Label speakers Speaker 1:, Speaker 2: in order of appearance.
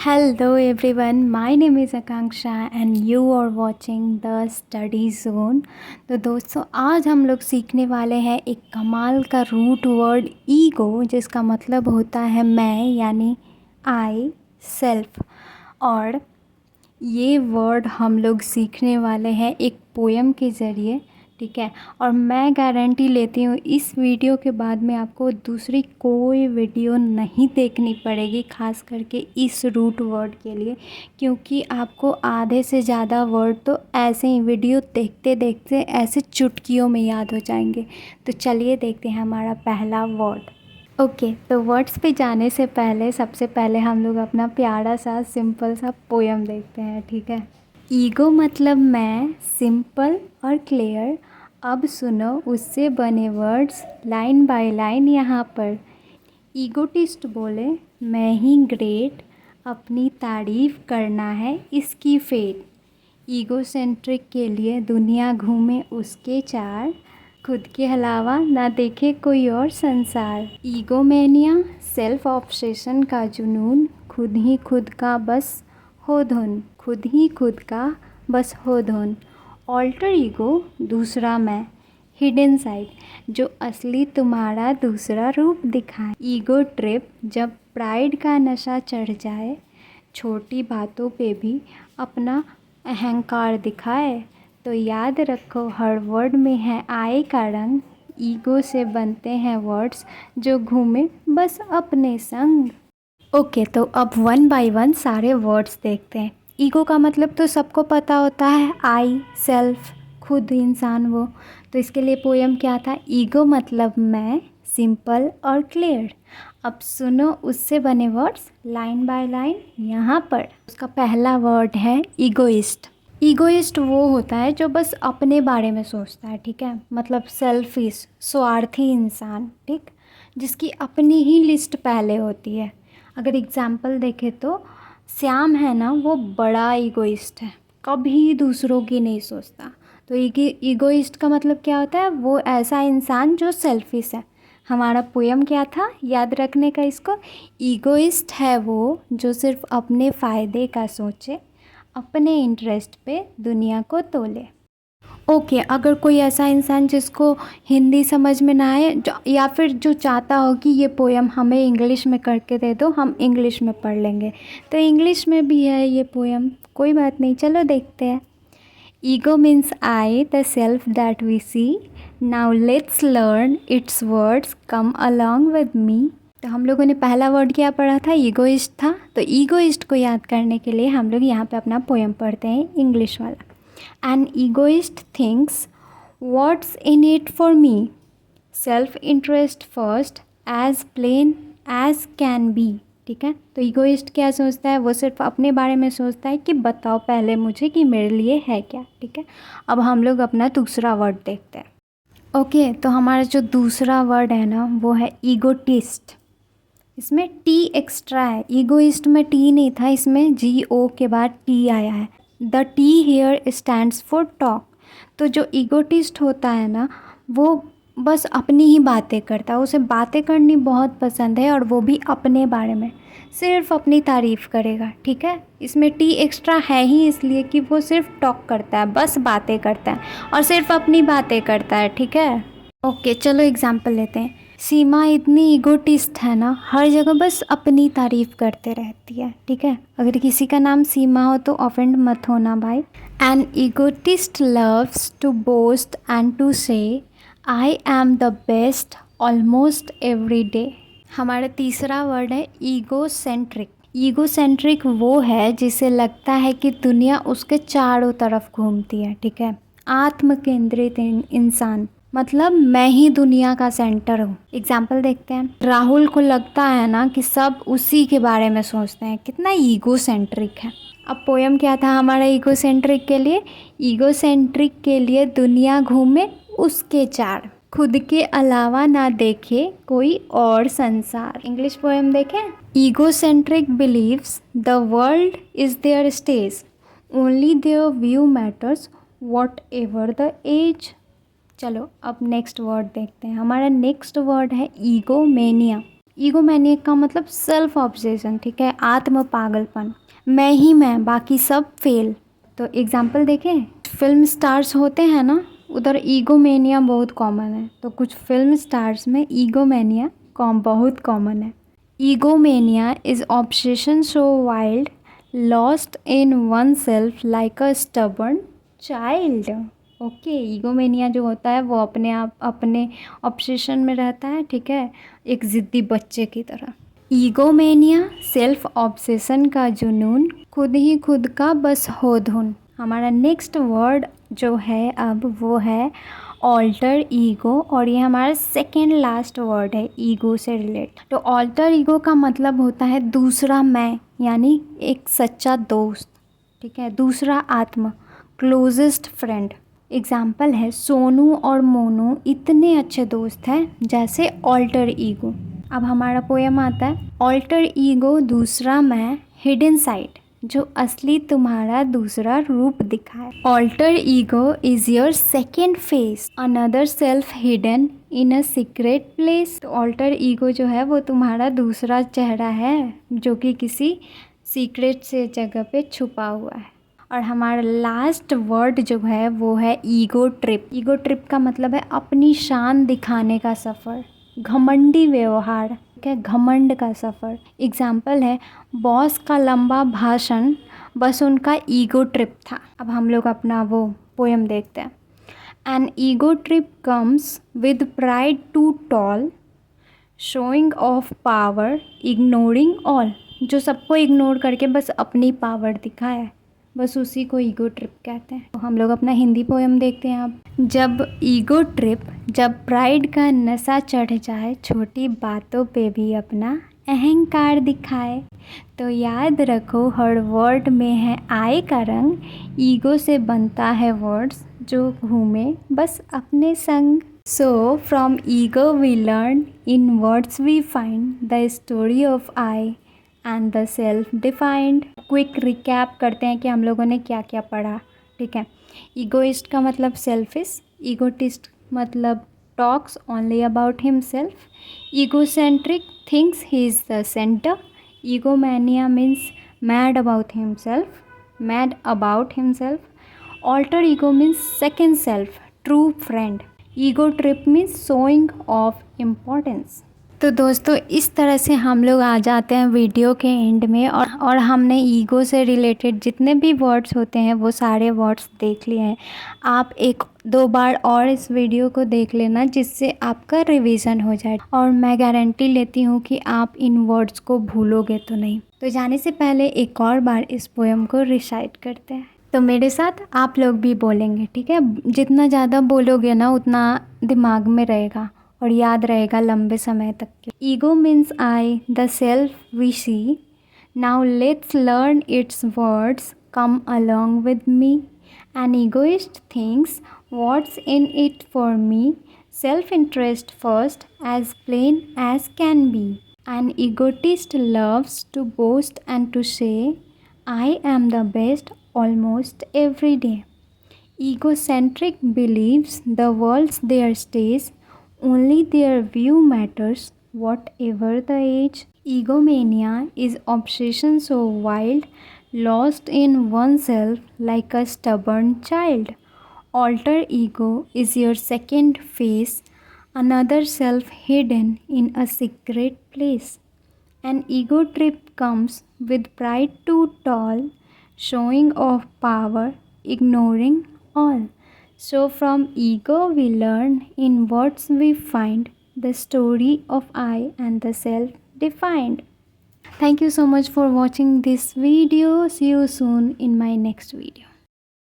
Speaker 1: Hello everyone, my name is Akanksha and you are watching the Study Zone। तो दोस्तों आज हम लोग सीखने वाले हैं एक कमाल का रूट वर्ड ईगो, जिसका मतलब होता है मैं यानी आई सेल्फ। और ये वर्ड हम लोग सीखने वाले हैं एक पोएम के ज़रिए, ठीक है। और मैं गारंटी लेती हूँ इस वीडियो के बाद में आपको दूसरी कोई वीडियो नहीं देखनी पड़ेगी, ख़ास करके इस रूट वर्ड के लिए, क्योंकि आपको आधे से ज़्यादा वर्ड तो ऐसे ही वीडियो देखते देखते ऐसे चुटकियों में याद हो जाएंगे। तो चलिए देखते हैं हमारा पहला वर्ड। ओके, तो वर्ड्स पे जाने से पहले सबसे पहले हम लोग अपना प्यारा सा सिंपल सा पोएम देखते हैं, ठीक है। ईगो मतलब मैं, सिंपल और क्लियर। अब सुनो उससे बने वर्ड्स लाइन बाय लाइन यहाँ पर। ईगोटिस्ट बोले मैं ही ग्रेट, अपनी तारीफ़ करना है इसकी फेट। ईगोसेंट्रिक के लिए दुनिया घूमे उसके चार, खुद के अलावा ना देखे कोई और संसार। ईगोमेनिया सेल्फ ऑब्सेशन का जुनून, खुद ही खुद का बस हो धुन, खुद ही खुद का बस हो धुन। ऑल्टर ईगो दूसरा मैं, हिडन साइड, जो असली तुम्हारा दूसरा रूप दिखाए। ईगो ट्रिप जब प्राइड का नशा चढ़ जाए, छोटी बातों पे भी अपना अहंकार दिखाए। तो याद रखो हर वर्ड में है आई का रंग, ईगो से बनते हैं वर्ड्स जो घूमे बस अपने संग। ओके, तो अब वन बाय वन सारे वर्ड्स देखते हैं। ईगो का मतलब तो सबको पता होता है, आई सेल्फ, खुद इंसान वो। तो इसके लिए पोएम क्या था, ईगो मतलब मैं, सिंपल और क्लियर। अब सुनो उससे बने वर्ड्स लाइन बाय लाइन यहाँ पर। उसका पहला वर्ड है ईगोइस्ट। ईगोइस्ट वो होता है जो बस अपने बारे में सोचता है, ठीक है। मतलब सेल्फिश, स्वार्थी इंसान, ठीक, जिसकी अपनी ही लिस्ट पहले होती है। अगर एग्जाम्पल देखें तो श्याम है ना, वो बड़ा ईगोइस्ट है, कभी दूसरों की नहीं सोचता। तो ईगोइस्ट का मतलब क्या होता है, वो ऐसा इंसान जो सेल्फिश है। हमारा पोएम क्या था याद रखने का इसको, ईगोइस्ट है वो जो सिर्फ अपने फ़ायदे का सोचे, अपने इंटरेस्ट पे दुनिया को तोले। ओके, अगर कोई ऐसा इंसान जिसको हिंदी समझ में ना आए, या फिर जो चाहता हो कि ये पोएम हमें इंग्लिश में करके दे दो, हम इंग्लिश में पढ़ लेंगे, तो इंग्लिश में भी है ये पोएम, कोई बात नहीं, चलो देखते हैं। Ego means I, the self that we see, now let's learn its words, come along with me. तो हम लोगों ने पहला वर्ड क्या पढ़ा था, ईगोइस्ट था। तो ईगोइस्ट को याद करने के लिए हम लोग यहाँ पे अपना पोएम पढ़ते हैं इंग्लिश वाला। An egoist thinks, what's in it for me? Self-interest first, as plain as can be। ठीक है, तो ईगोइस्ट क्या सोचता है, वो सिर्फ अपने बारे में सोचता है कि बताओ पहले मुझे कि मेरे लिए है क्या, ठीक है। अब हम लोग अपना दूसरा वर्ड देखते हैं। ओके, तो हमारा जो दूसरा वर्ड है ना, वो है ईगोटिस्ट। इसमें टी एक्स्ट्रा है, ईगोइस्ट में टी नहीं था, इसमें जी ओ के बाद टी आया है। The T here stands for talk. तो जो ईगोटिस्ट होता है ना, वो बस अपनी ही बातें करता है, उसे बातें करनी बहुत पसंद है, और वो भी अपने बारे में, सिर्फ अपनी तारीफ़ करेगा, ठीक है। इसमें टी एक्स्ट्रा है ही इसलिए कि वो सिर्फ टॉक करता है, बस बातें करता है और सिर्फ अपनी बातें करता है, ठीक है। ओके, चलो एग्जाम्पल लेते हैं। सीमा इतनी ईगोटिस्ट है ना, हर जगह बस अपनी तारीफ़ करते रहती है, ठीक है। अगर किसी का नाम सीमा हो तो ऑफेंड मत होना भाई। An egotist loves to boast and to say I am the best almost every day. हमारा तीसरा वर्ड है ईगोसेंट्रिक। ईगोसेंट्रिक वो है जिसे लगता है कि दुनिया उसके चारों तरफ घूमती है, ठीक है। आत्म केंद्रित इंसान, मतलब मैं ही दुनिया का सेंटर हूँ। एग्जाम्पल देखते हैं। राहुल को लगता है ना कि सब उसी के बारे में सोचते हैं, कितना ईगोसेंट्रिक है। अब पोएम क्या था हमारा ईगोसेंट्रिक के लिए, ईगोसेंट्रिक के लिए दुनिया घूमे उसके चार, खुद के अलावा ना देखे कोई और संसार। इंग्लिश पोएम देखें। Egocentric believes the world is their stage, only their view matters whatever the age. चलो अब नेक्स्ट वर्ड देखते हैं। हमारा नेक्स्ट वर्ड है ईगोमेनिया। ईगोमैनियक का मतलब सेल्फ ऑब्सेशन, ठीक है, आत्म पागलपन। मैं ही मैं, बाकी सब फेल। तो एग्जाम्पल देखें, फिल्म स्टार्स होते हैं ना, उधर ईगोमेनिया बहुत कॉमन है। तो कुछ फिल्म स्टार्स में ईगोमेनिया बहुत कॉमन है। Egomania is obsession so wild, lost in one self like a stubborn child. Okay, egomania जो होता है वो अपने आप अपने ऑब्सेशन में रहता है, ठीक है, एक ज़िद्दी बच्चे की तरह। ईगोमेनिया सेल्फ ऑब्सेशन का जुनून, खुद ही खुद का बस हो धुन। हमारा नेक्स्ट वर्ड जो है अब वो है ऑल्टर ईगो, और ये हमारा सेकेंड लास्ट वर्ड है ईगो से रिलेट। तो ऑल्टर ईगो का मतलब होता है दूसरा मैं, यानी एक सच्चा दोस्त, ठीक है, दूसरा आत्मा, क्लोजेस्ट फ्रेंड। एग्जाम्पल है, सोनू और मोनू इतने अच्छे दोस्त हैं जैसे ऑल्टर ईगो। अब हमारा पोयम आता है, ऑल्टर ईगो दूसरा मैं, हिडन साइड, जो असली तुम्हारा दूसरा रूप दिखाए। Alter ego is your second face, another self hidden in a secret place. तो ऑल्टर ईगो जो है वो तुम्हारा दूसरा चेहरा है जो कि किसी सीक्रेट से जगह पे छुपा हुआ है। और हमारा लास्ट वर्ड जो है वो है ईगो ट्रिप। ईगो ट्रिप का मतलब है अपनी शान दिखाने का सफ़र, घमंडी व्यवहार, ठीक है, घमंड का सफ़र। एग्जाम्पल है, बॉस का लंबा भाषण बस उनका ईगो ट्रिप था। अब हम लोग अपना वो पोएम देखते हैं। An ego trip comes with pride too tall, showing off power ignoring all. जो सबको इग्नोर करके बस अपनी पावर दिखाए, बस उसी को ईगो ट्रिप कहते हैं। तो हम लोग अपना हिंदी पोएम देखते हैं अब। जब ईगो ट्रिप, जब प्राइड का नशा चढ़ जाए, छोटी बातों पे भी अपना अहंकार दिखाए, तो याद रखो हर वर्ड में है आई का रंग, ईगो से बनता है वर्ड्स जो घूमे बस अपने संग। So from ego we learn, in words we find the story of I and the self defined. Quick recap करते हैं कि हम लोगों ने क्या क्या पढ़ा, ठीक है। ईगोइस्ट का मतलब सेल्फिश, ईगोटिस्ट मतलब talks only about himself, egocentric thinks he is the centre, egomania means mad about himself, alter ego means second self, true friend, ego trip means showing off importance. तो दोस्तों इस तरह से हम लोग आ जाते हैं वीडियो के एंड में, और हमने ईगो से रिलेटेड जितने भी वर्ड्स होते हैं वो सारे वर्ड्स देख लिए हैं। आप एक दो बार और इस वीडियो को देख लेना जिससे आपका रिवीजन हो जाए, और मैं गारंटी लेती हूँ कि आप इन वर्ड्स को भूलोगे तो नहीं। तो जाने से पहले एक और बार इस पोएम को रिसाइट करते हैं। तो मेरे साथ आप लोग भी बोलेंगे, ठीक है। जितना ज़्यादा बोलोगे ना उतना दिमाग में रहेगा और याद रहेगा लंबे समय तक के। Ego means I, the self we see, now let's learn its words, come along with me. An egoist thinks what's in it for me, self interest first as plain as can be. An egotist loves to boast and to say I am the best almost every day. Egocentric believes the world's their stage, only their view matters, whatever the age. Egomania is obsession so wild, lost in oneself like a stubborn child. Alter ego is your second face, another self hidden in a secret place. An ego trip comes with pride too tall, showing off power, ignoring all. So from ego we learn, in words we find the story of I and the self defined. Thank you so much for watching this video. See you soon in my next video.